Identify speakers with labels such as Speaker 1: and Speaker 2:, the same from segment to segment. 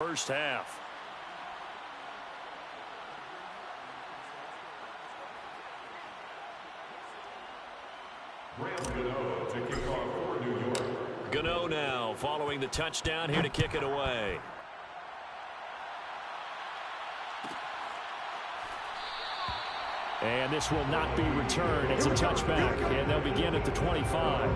Speaker 1: First half. Gano now following the touchdown here to kick it away. And this will not be returned. It's a touchback, and they'll begin at the 25.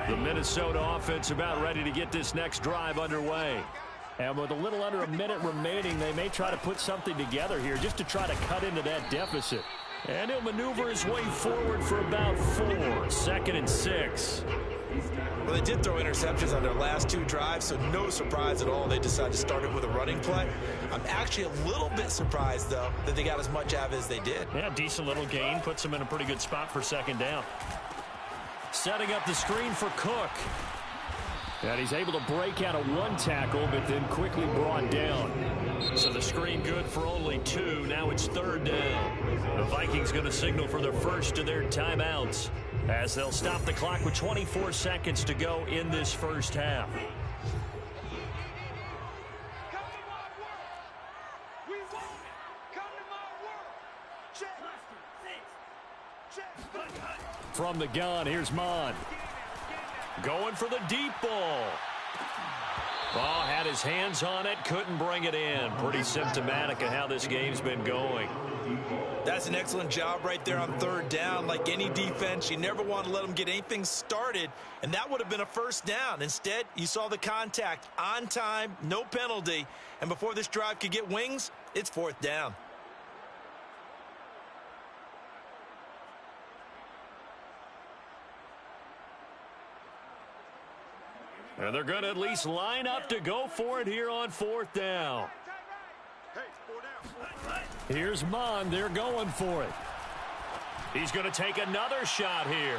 Speaker 1: The Minnesota offense about ready to get this next drive underway. And with a little under a minute remaining, they may try to put something together here just to try to cut into that deficit. And he'll maneuver his way forward for about 4. 2nd and 6.
Speaker 2: Well, they did throw interceptions on their last 2 drives, so no surprise at all they decided to start it with a running play. I'm actually a little bit surprised, though, that they got as much out of it as they did.
Speaker 1: Yeah, decent little gain. Puts them in a pretty good spot for 2nd down. Setting up the screen for Cook. And he's able to break out of 1 tackle, but then quickly brought down. So the screen good for only 2. Now it's 3rd down. The Vikings going to signal for their first of their timeouts as they'll stop the clock with 24 seconds to go in this first half. From the gun, here's Mon. Going for the deep ball. Oh, had his hands on it, couldn't bring it in. Pretty symptomatic of how this game's been going.
Speaker 2: That's an excellent job right there on 3rd down. Like any defense, you never want to let them get anything started, and that would have been a 1st down. Instead, you saw the contact on time, no penalty, and before this drive could get wings, it's 4th down.
Speaker 1: And they're going to at least line up to go for it here on 4th down. Here's Mon. They're going for it. He's going to take another shot here.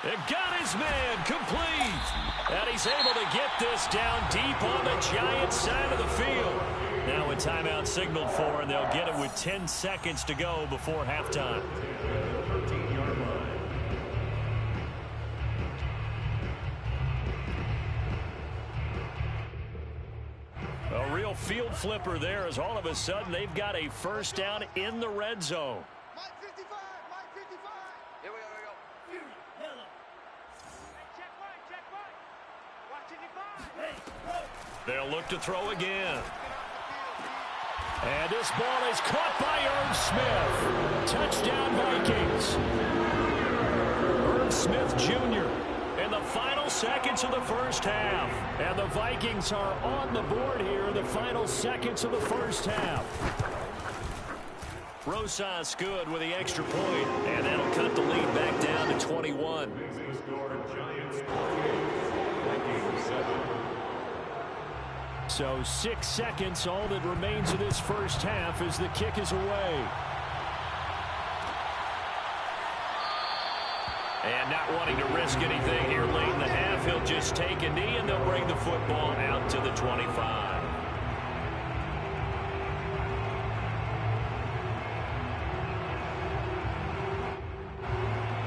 Speaker 1: It got his man complete. And he's able to get this down deep on the Giants side of the field. Now a timeout signaled for, and they'll get it with 10 seconds to go before halftime. A real field flipper there as all of a sudden they've got a 1st down in the red zone.
Speaker 3: Mike 55, Mike 55. Here we go, Check right. Watch it,
Speaker 1: They'll look to throw again. And this ball is caught by Irv Smith. Touchdown Vikings. Irv Smith Jr. in the final seconds of the first half. And the Vikings are on the board here in the final seconds of the first half. Rosas good with the extra point, and that'll cut the lead back down to 21. So 6 seconds, all that remains of this first half as the kick is away. And not wanting to risk anything here late in the half, he'll just take a knee and they'll bring the football out to the 25.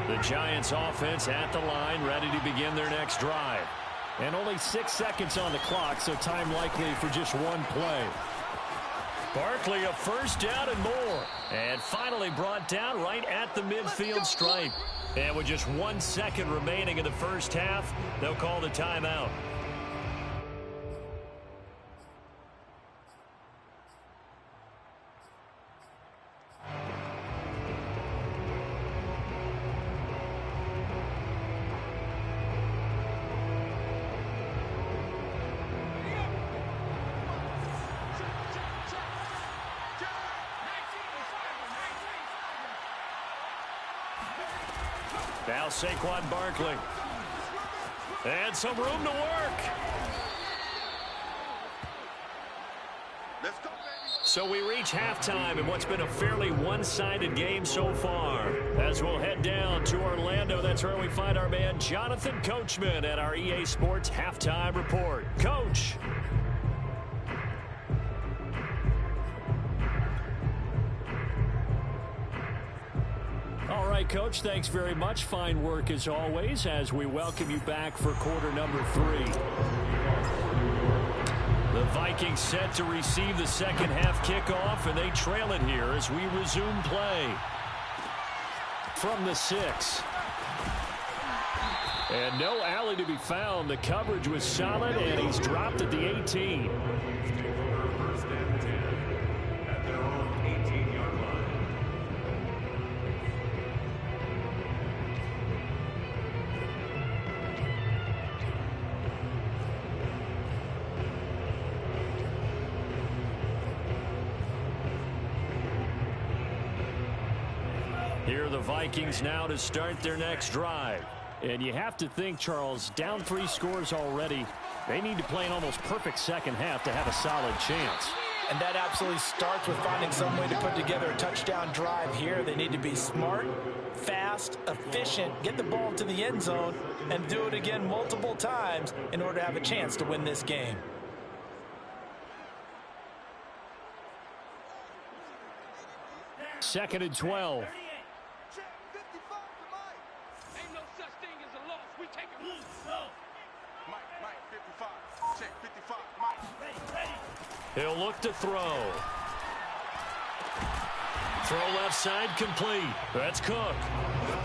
Speaker 1: The Giants offense at the line, ready to begin their next drive. And only 6 seconds on the clock, so time likely for just 1 play. Barkley a 1st down and more. And finally brought down right at the midfield stripe. And with just 1 second remaining in the first half, they'll call the timeout. Now Saquon Barkley. And some room to work.
Speaker 3: Let's go, baby.
Speaker 1: So we reach halftime in what's been a fairly one-sided game so far. As we'll head down to Orlando, that's where we find our man Jonathan Coachman at our EA Sports Halftime Report. Coach. right, Coach, thanks very much. Fine work as always as we welcome you back for quarter number 3. The Vikings set to receive the second half kickoff, and they trail it here as we resume play. From the 6. And no alley to be found. The coverage was solid, and he's dropped at the 18.
Speaker 4: First and 10 at their own 18-yard line.
Speaker 1: Here are the Vikings now to start their next drive. And you have to think, Charles, down 3 scores already. They need to play an almost perfect second half to have a solid chance.
Speaker 2: And that absolutely starts with finding some way to put together a touchdown drive here. They need to be smart, fast, efficient, get the ball into the end zone, and do it again multiple times in order to have a chance to win this game.
Speaker 1: Second and 12. He'll look to throw. Throw left side complete. That's Cook.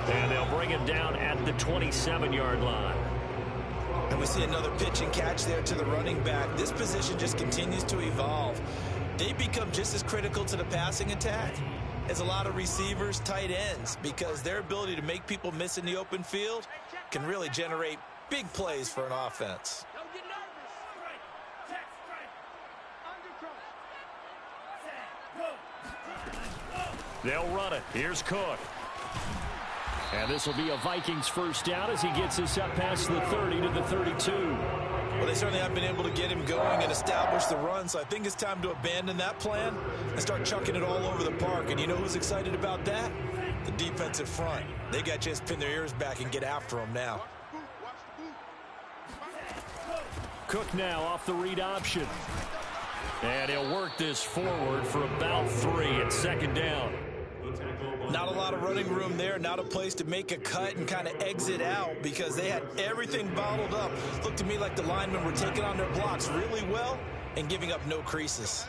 Speaker 1: And they'll bring him down at the 27-yard line.
Speaker 2: And we see another pitch and catch there to the running back. This position just continues to evolve. They become just as critical to the passing attack as a lot of receivers, tight ends, because their ability to make people miss in the open field can really generate big plays for an offense.
Speaker 1: They'll run it. Here's Cook. And this will be a Vikings first down as he gets us up past the 30 to the 32.
Speaker 2: Well, they certainly have been able to get him going and establish the run, so I think it's time to abandon that plan and start chucking it all over the park. And you know who's excited about that? The defensive front. They got a chance to pin their ears back and get after him now.
Speaker 1: Cook now off the read option. And he'll work this forward for about 3 at second down.
Speaker 2: Not a lot of running room there, not a place to make a cut and kind of exit out because they had everything bottled up. Looked to me like the linemen were taking on their blocks really well and giving up no creases.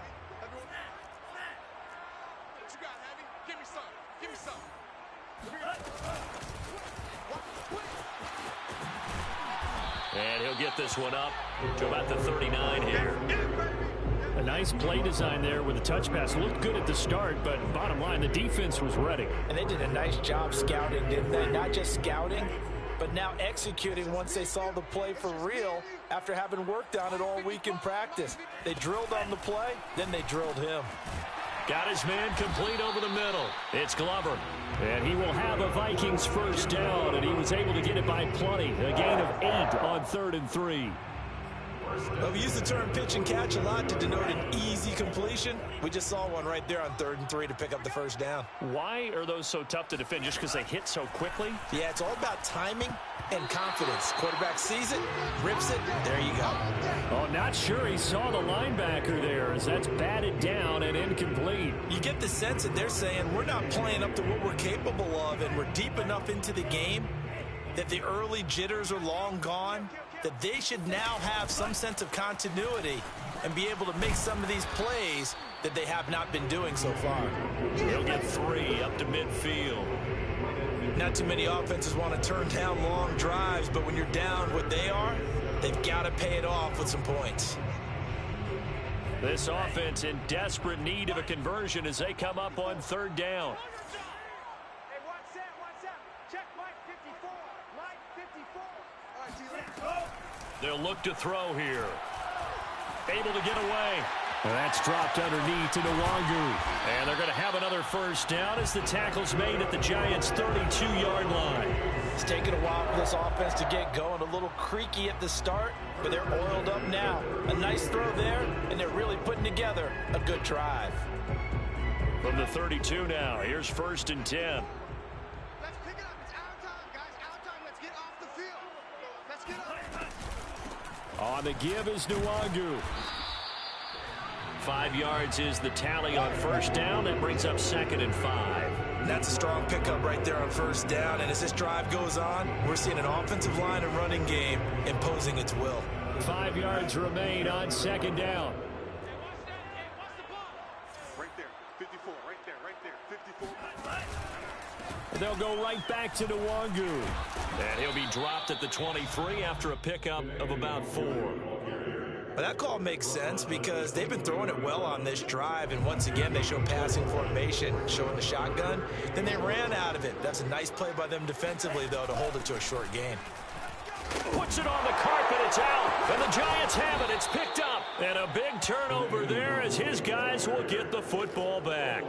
Speaker 1: And he'll get this one up to about the 39 here. A nice play design there with the touch pass. Looked good at the start, but bottom line, the defense was ready.
Speaker 2: And they did a nice job scouting, didn't they? Not just scouting, but now executing once they saw the play for real after having worked on it all week in practice. They drilled on the play, then they drilled him.
Speaker 1: Got his man complete over the middle. It's Glover. And he will have a Vikings first down, and he was able to get it by plenty. A gain of 8 on 3rd and 3.
Speaker 2: Well, we use the term pitch and catch a lot to denote an easy completion. We just saw one right there on 3rd and 3 to pick up the first down.
Speaker 1: Why are those so tough to defend? Just because they hit so quickly?
Speaker 2: Yeah, it's all about timing and confidence. Quarterback sees it, rips it, there you go.
Speaker 1: Oh, not sure he saw the linebacker there as that's batted down and incomplete.
Speaker 2: You get the sense that they're saying we're not playing up to what we're capable of, and we're deep enough into the game that the early jitters are long gone, that they should now have some sense of continuity and be able to make some of these plays that they have not been doing so far.
Speaker 1: He'll get 3 up to midfield.
Speaker 2: Not too many offenses want to turn down long drives, but when you're down what they are, they've got to pay it off with some points.
Speaker 1: This offense in desperate need of a conversion as they come up on 3rd down.
Speaker 3: Hey, what's that? Check Mike 54. Mike 54. All right,
Speaker 1: They'll look to throw here. Able to get away. And that's dropped underneath to Nwangu. And they're going to have another first down as the tackle's made at the Giants' 32-yard line.
Speaker 2: It's taken a while for this offense to get going. A little creaky at the start, but they're oiled up now. A nice throw there, and they're really putting together a good drive.
Speaker 1: From the 32 now, here's 1st and 10.
Speaker 3: Let's pick it up. It's out of time, guys. Out of time. Let's get off the field. Let's get up.
Speaker 1: On the give is Nwangu. 5 yards is the tally on first down. That brings up 2nd and 5.
Speaker 2: That's a strong pickup right there on first down. And as this drive goes on, we're seeing an offensive line and running game imposing its will.
Speaker 1: 5 yards remain on 2nd down.
Speaker 4: Right there, 54, right there, 54.
Speaker 1: They'll go right back to Nwangu. And he'll be dropped at the 23 after a pickup of about 4.
Speaker 2: But that call makes sense because they've been throwing it well on this drive, and once again they show passing formation, showing the shotgun. Then they ran out of it. That's a nice play by them defensively, though, to hold it to a short gain.
Speaker 1: Puts it on the carpet, it's out, and the Giants have it. It's picked up, and a big turnover there as his guys will get the football back.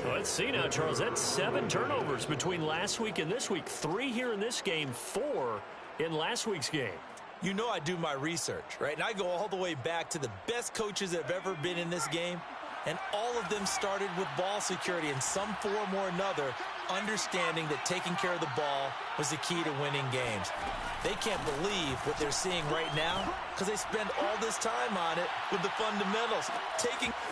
Speaker 1: Let's see now, Charles. That's 7 turnovers between last week and this week. 3 here in this game, 4 in last week's game.
Speaker 2: You know I do my research, right? And I go all the way back to the best coaches that have ever been in this game. And all of them started with ball security in some form or another, understanding that taking care of the ball was the key to winning games. They can't believe what they're seeing right now because they spend all this time on it with the fundamentals.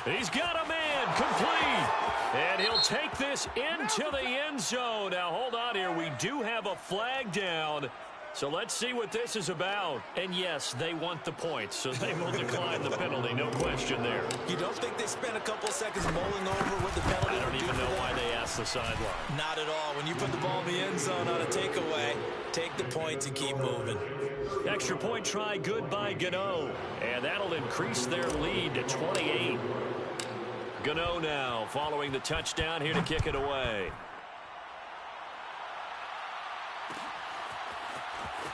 Speaker 1: He's got a man complete. And he'll take this into the end zone. Now, hold on here. We do have a flag down. So let's see what this is about. And yes, they want the points, so they will decline the penalty. No question there.
Speaker 2: You don't think they spent a couple of seconds mulling over what the penalty?
Speaker 1: I don't even know why they asked the sideline.
Speaker 2: Not at all. When you put the ball in the end zone on a takeaway, take the points and keep moving.
Speaker 1: Extra point try good by Gano. And that'll increase their lead to 28. Gano now following the touchdown here to kick it away.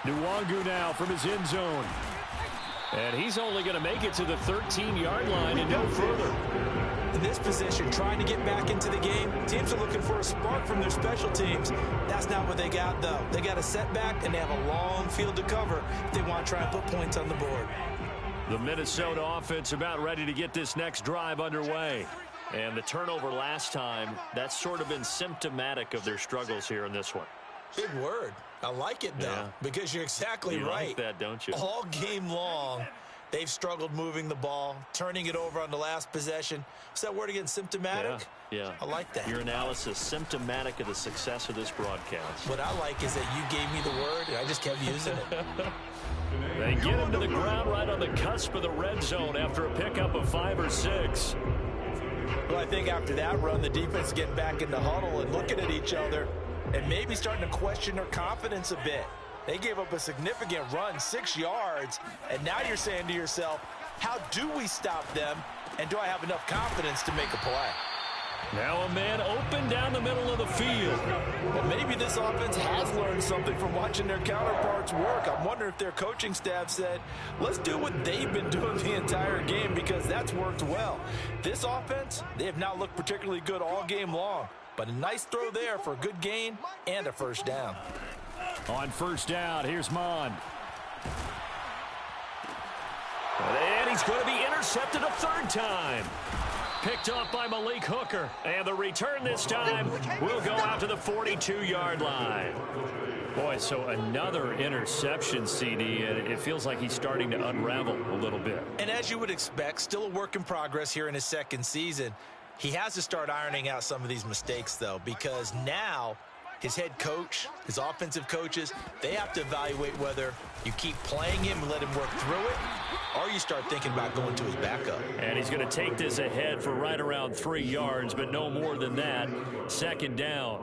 Speaker 1: Nwangu now from his end zone. And he's only going to make it to the 13-yard line and no further.
Speaker 2: In this position, trying to get back into the game, teams are looking for a spark from their special teams. That's not what they got, though. They got a setback, and they have a long field to cover if they want to try and put points on the board.
Speaker 1: The Minnesota offense about ready to get this next drive underway. And the turnover last time, that's sort of been symptomatic of their struggles here in this one.
Speaker 2: Big word. I like it, though, because you're exactly right.
Speaker 1: You like that, don't you?
Speaker 2: All game long, they've struggled moving the ball, turning it over on the last possession. What's that word again, symptomatic?
Speaker 1: Yeah.
Speaker 2: I like that.
Speaker 1: Your analysis, symptomatic of the success of this broadcast.
Speaker 2: What I like is that you gave me the word, and I just kept using it.
Speaker 1: They get him to the ground right on the cusp of the red zone after a pickup of 5 or 6.
Speaker 2: Well, I think after that run, the defense is getting back in the huddle and looking at each other and maybe starting to question their confidence a bit. They gave up a significant run, 6 yards, and now you're saying to yourself, how do we stop them, and do I have enough confidence to make a play?
Speaker 1: Now a man open down the middle of the field.
Speaker 2: Well, maybe this offense has learned something from watching their counterparts work. I'm wondering if their coaching staff said, let's do what they've been doing the entire game because that's worked well. This offense, they have not looked particularly good all game long. But a nice throw there for a good gain and a first down.
Speaker 1: On first down, here's Mond. And he's going to be intercepted a 3rd time. Picked off by Malik Hooker. And the return this time will go out to the 42-yard line. Boy, so another interception, CD, and it feels like he's starting to unravel a little bit.
Speaker 2: And as you would expect, still a work in progress here in his 2nd season. He has to start ironing out some of these mistakes, though, because now his head coach, his offensive coaches, they have to evaluate whether you keep playing him and let him work through it, or you start thinking about going to his backup.
Speaker 1: And he's going to take this ahead for right around 3 yards, but no more than that. 2nd down.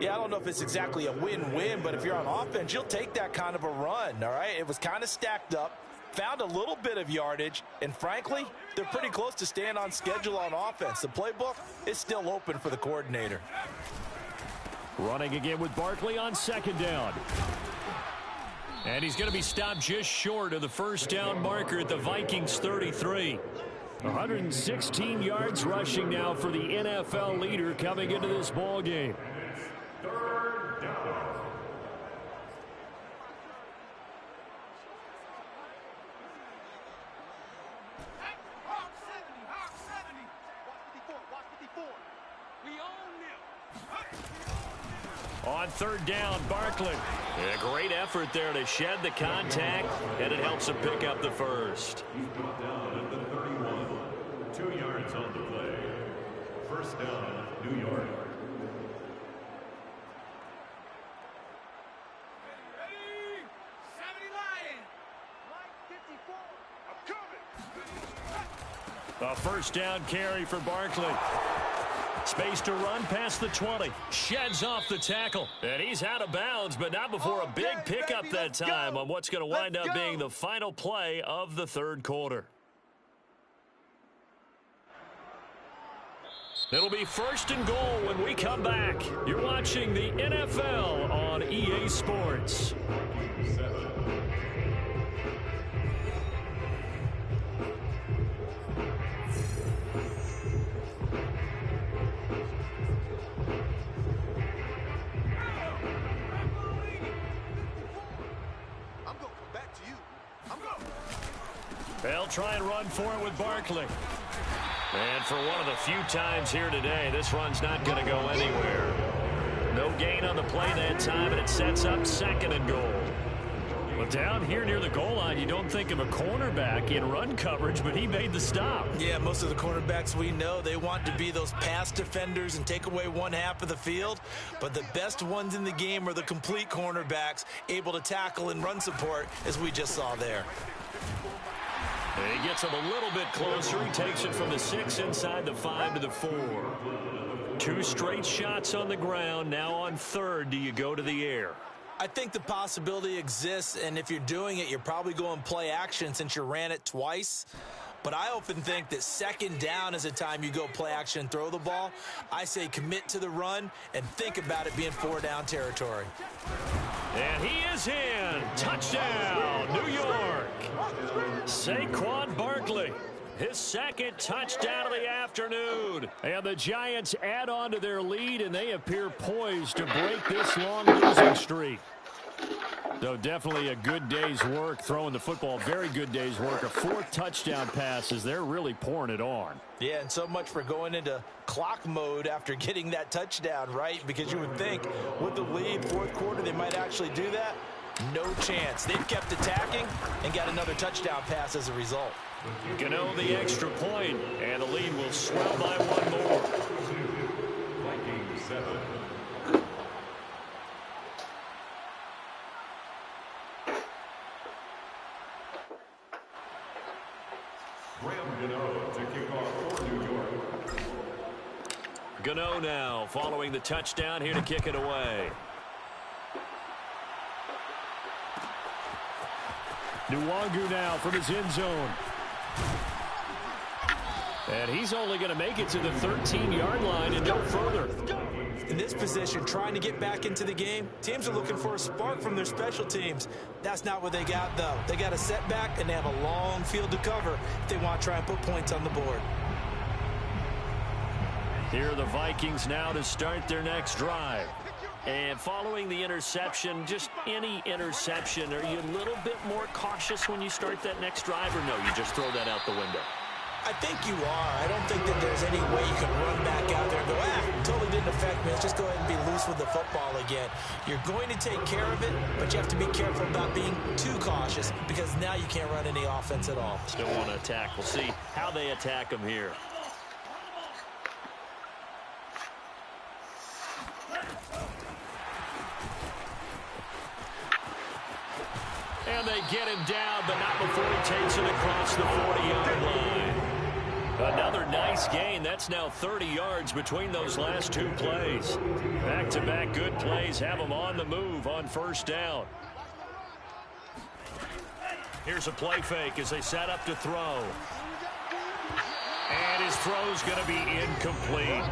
Speaker 2: Yeah, I don't know if it's exactly a win-win, but if you're on offense, you'll take that kind of a run, all right? It was kind of stacked up. Found a little bit of yardage, and frankly, they're pretty close to staying on schedule on offense. The playbook is still open for the coordinator.
Speaker 1: Running again with Barkley on 2nd down. And he's going to be stopped just short of the first down marker at the Vikings 33. 116 yards rushing now for the NFL leader coming into this ball game.
Speaker 4: 3rd down.
Speaker 1: On 3rd down, Barkley. A great effort there to shed the contact, and it helps him pick up the first.
Speaker 4: He's brought down at the 31. yards on the play. First down, New York.
Speaker 1: A first down carry for Barkley. Space to run past the 20. Sheds off the tackle. And he's out of bounds, but not before a big pickup that time on what's going to wind up being the final play of the third quarter. It'll be first and goal when we come back. You're watching the NFL on EA Sports. They'll try and run for it with Barkley. And for one of the few times here today, this run's not going to go anywhere. No gain on the play that time, and it sets up second and goal. Well, down here near the goal line, you don't think of a cornerback in run coverage, but he made the stop.
Speaker 2: Yeah, most of the cornerbacks we know, they want to be those pass defenders and take away one half of the field. But the best ones in the game are the complete cornerbacks, able to tackle and run support, as we just saw there.
Speaker 1: He gets him a little bit closer. He takes it from the 6 inside the 5 to the 4. 2 straight shots on the ground. Now on third, do you go to the air?
Speaker 2: I think the possibility exists, and if you're doing it, you're probably going play action since you ran it twice. But I often think that second down is a time you go play action and throw the ball. I say commit to the run and think about it being 4-down territory.
Speaker 1: And he is in. Touchdown, New York. Saquon Barkley, his second touchdown of the afternoon. And the Giants add on to their lead, and they appear poised to break this long losing streak. So definitely a good day's work throwing the football. Very good day's work. A 4th touchdown passes. They're really pouring it on.
Speaker 2: Yeah, and so much for going into clock mode after getting that touchdown, right? Because you would think with the lead, fourth quarter, they might actually do that. No chance. They've kept attacking and got another touchdown pass as a result.
Speaker 1: Gano the extra point, and the lead will swell by 1 more.
Speaker 4: Vikings 7. To kick off for New York.
Speaker 1: Gano now following the touchdown here to kick it away. Nwangu now from his end zone. And he's only going to make it to the 13-yard line and no further.
Speaker 2: In this position, trying to get back into the game, teams are looking for a spark from their special teams. That's not what they got, though. They got a setback, and they have a long field to cover if they want to try and put points on the board.
Speaker 1: Here are the Vikings now to start their next drive. And following the interception, just any interception, are you a little bit more cautious when you start that next drive, or no, you just throw that out the window?
Speaker 2: I think you are. I don't think that there's any way you can run back out there and go, totally didn't affect me. Let's just go ahead and be loose with the football again. You're going to take care of it, but you have to be careful about being too cautious because now you can't run any offense at all.
Speaker 1: Still want to attack. We'll see how they attack them here. And they get him down, but not before he takes it across the 40-yard line. Another nice gain. That's now 30 yards between those last 2 plays. Back-to-back good plays have them on the move on first down. Here's a play fake as they set up to throw. And his throw's going to be incomplete.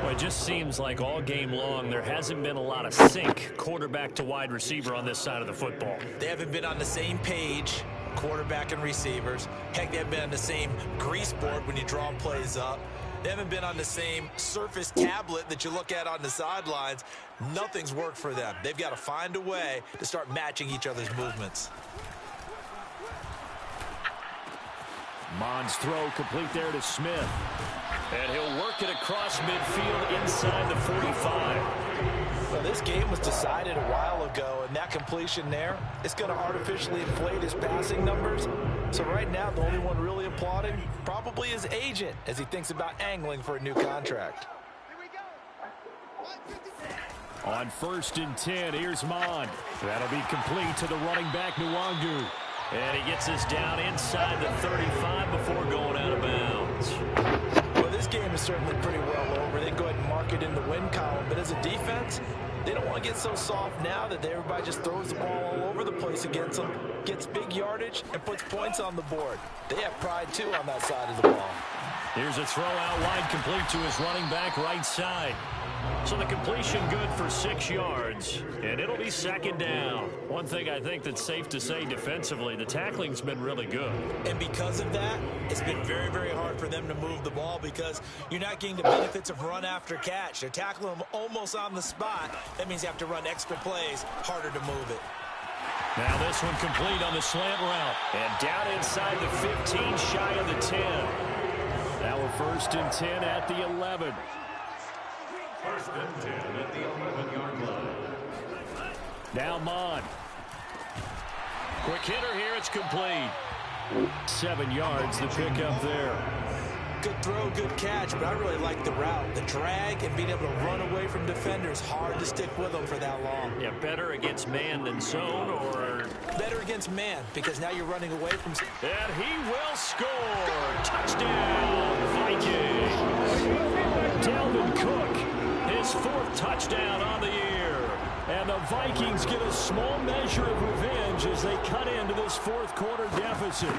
Speaker 1: Well, it just seems like all game long there hasn't been a lot of sync quarterback to wide receiver on this side of the football.
Speaker 2: They haven't been on the same page, quarterback and receivers. Heck, they haven't been on the same grease board when you draw plays up. They haven't been on the same surface tablet that you look at on the sidelines. Nothing's worked for them. They've got to find a way to start matching each other's movements.
Speaker 1: Mond's throw complete there to Smith. And he'll work it across midfield inside the 45.
Speaker 2: Well, this game was decided a while ago, and that completion there is going to artificially inflate his passing numbers. So right now, the only one really applauding probably his agent as he thinks about angling for a new contract.
Speaker 1: On 1st and 10, here's Mond. That'll be complete to the running back, Nwangu. And he gets us down inside the 35 before going out of bounds.
Speaker 2: Well, this game is certainly pretty well over. They go ahead and mark it in the win column. But as a defense, they don't want to get so soft now that everybody just throws the ball all over the place against them, gets big yardage, and puts points on the board. They have pride, too, on that side of the ball.
Speaker 1: Here's a throw out wide, complete to his running back right side. So the completion good for 6 yards, and it'll be 2nd down. One thing I think that's safe to say defensively, the tackling's been really good.
Speaker 2: And because of that, it's been very, very hard for them to move the ball because you're not getting the benefits of run after catch. They're tackling them almost on the spot. That means you have to run extra plays, harder to move it.
Speaker 1: Now this one complete on the slant route, and down inside the 15, shy of the 10. Now we're 1st and 10 at the 11.
Speaker 4: 1st and 10 at the 11-yard line.
Speaker 1: Now Mond. Quick hitter here, it's complete. 7 yards, the pickup there.
Speaker 2: Good throw, good catch, but I really like the route. The drag and being able to run away from defenders, hard to stick with them for that long.
Speaker 1: Yeah, better against man than zone, or...
Speaker 2: Better against man, because now you're running away from...
Speaker 1: And he will score! Touchdown, Vikings! Dalvin Cook, his 4th touchdown on the year. And the Vikings get a small measure of revenge as they cut into this 4th quarter deficit.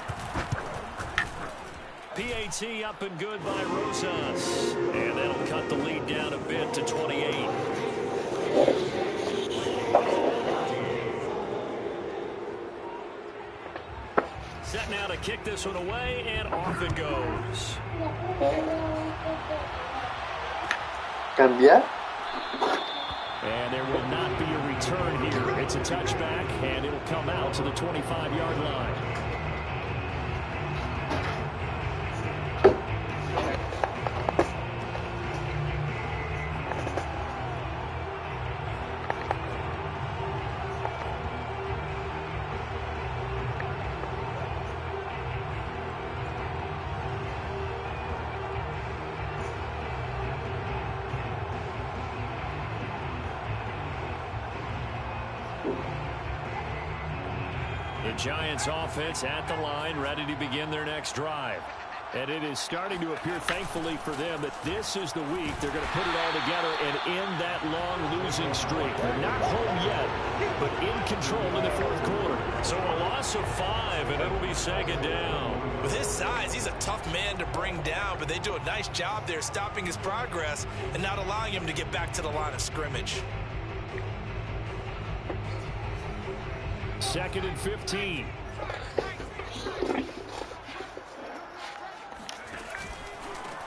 Speaker 1: PAT up and good by Rosas. And that'll cut the lead down a bit to 28. Set now to kick this one away, and off it goes.
Speaker 5: Cambiar.
Speaker 1: And there will not be a return here. It's a touchback, and it'll come out to the 25-yard line. The Giants offense at the line, ready to begin their next drive. And it is starting to appear, thankfully for them, that this is the week they're going to put it all together and end that long losing streak. They're not home yet, but in control in the 4th quarter. So a loss of 5, and it'll be 2nd down.
Speaker 2: With his size, he's a tough man to bring down, but they do a nice job there stopping his progress and not allowing him to get back to the line of scrimmage.
Speaker 1: 2nd and 15.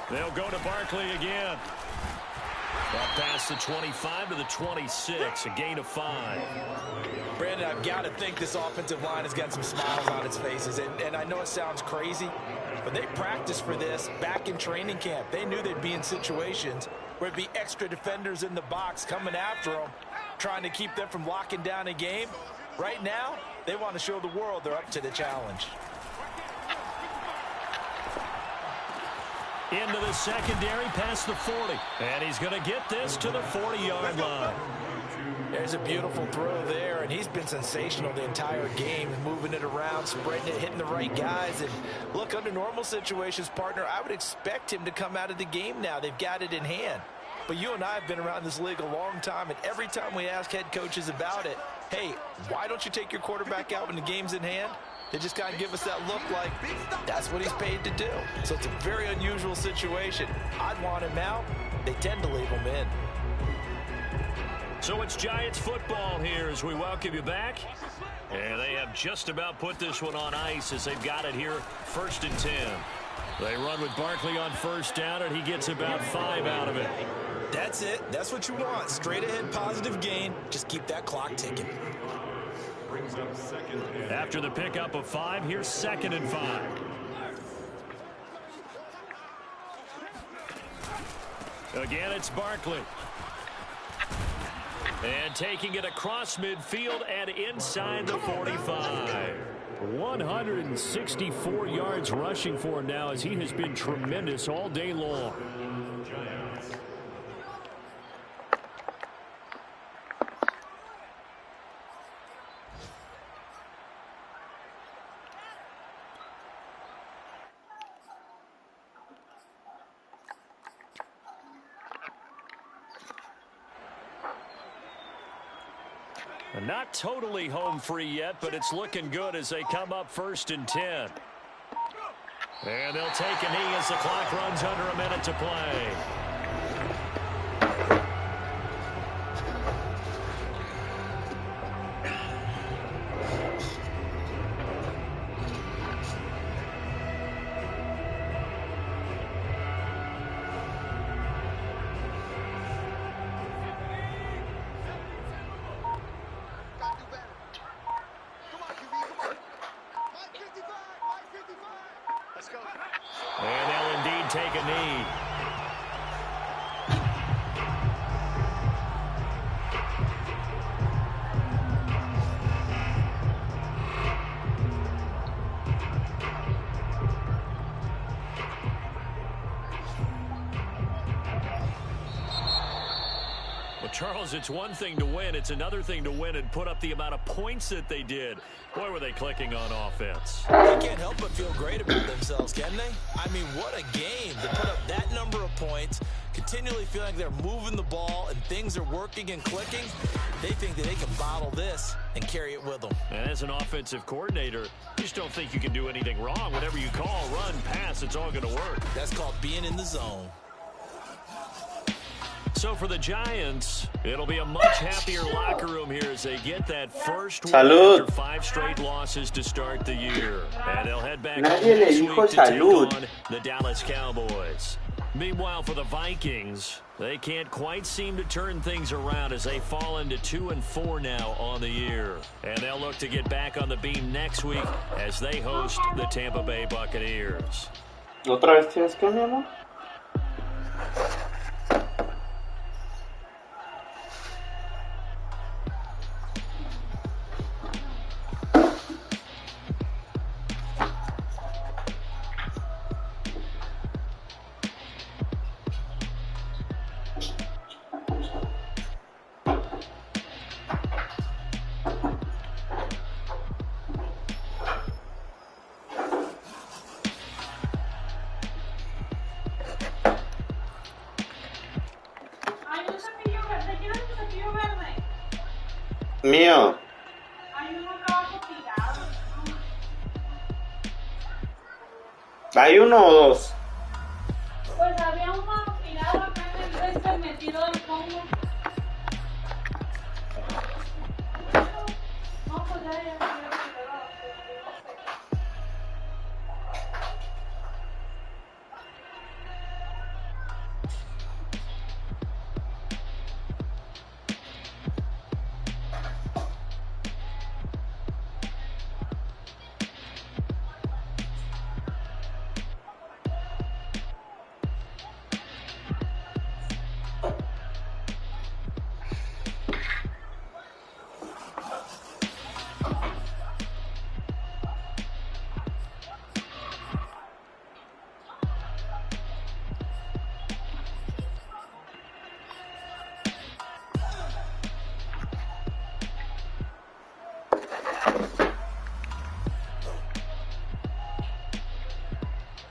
Speaker 1: They'll go to Barkley again. Up past the 25 to the 26, a gain of 5.
Speaker 2: Brandon, I've got to think this offensive line has got some smiles on its faces. And I know it sounds crazy, but they practiced for this back in training camp. They knew they'd be in situations where it'd be extra defenders in the box coming after them, trying to keep them from locking down a game. Right now, they want to show the world they're up to the challenge.
Speaker 1: Into the secondary, past the 40. And he's going to get this to the 40-yard line.
Speaker 2: There's a beautiful throw there, and he's been sensational the entire game, moving it around, spreading it, hitting the right guys. And look, under normal situations, partner, I would expect him to come out of the game now. They've got it in hand. But you and I have been around this league a long time, and every time we ask head coaches about it, hey, why don't you take your quarterback out when the game's in hand? They just kind of give us that look like that's what he's paid to do. So it's a very unusual situation. I'd want him out. They tend to leave him in.
Speaker 1: So it's Giants football here as we welcome you back. And they have just about put this one on ice as they've got it here, 1st and 10. They run with Barkley on 1st down, and he gets about 5 out of it.
Speaker 2: That's it. That's what you want. Straight ahead, positive gain. Just keep that clock ticking.
Speaker 4: Brings up 2nd and...
Speaker 1: After the pickup of 5, here's 2nd and 5. Again, it's Barkley. And taking it across midfield and inside the 45. 164 yards rushing for him now as he has been tremendous all day long. Not totally home free yet, but it's looking good as they come up 1st and 10. And they'll take a knee as the clock runs under a minute to play. And they'll indeed take a knee. Well, Charles, it's one thing to win. It's another thing to win and put up the amount of points that they did. Boy, were they clicking on offense.
Speaker 2: They can't help but feel great about themselves, can they? I mean, what a game to put up that number of points, continually feeling like they're moving the ball and things are working and clicking. They think that they can bottle this and carry it with them.
Speaker 1: And as an offensive coordinator, you just don't think you can do anything wrong. Whatever you call, run, pass, it's all going to work.
Speaker 2: That's called being in the zone.
Speaker 1: So for the Giants, it'll be a much happier locker room here as they get that first win after 5 straight losses to start the year. And they'll head back home next week to take on the Dallas Cowboys. Meanwhile, for the Vikings, they can't quite seem to turn things around as they fall into 2-4 now on the year. And they'll look to get back on the beam next week as they host the Tampa Bay Buccaneers.
Speaker 5: ¿Otra vez tienes que, mi amor? Mío. ¿Hay uno o dos?
Speaker 6: Pues había uno tirado acá en el metido del fondo. No, pues ya.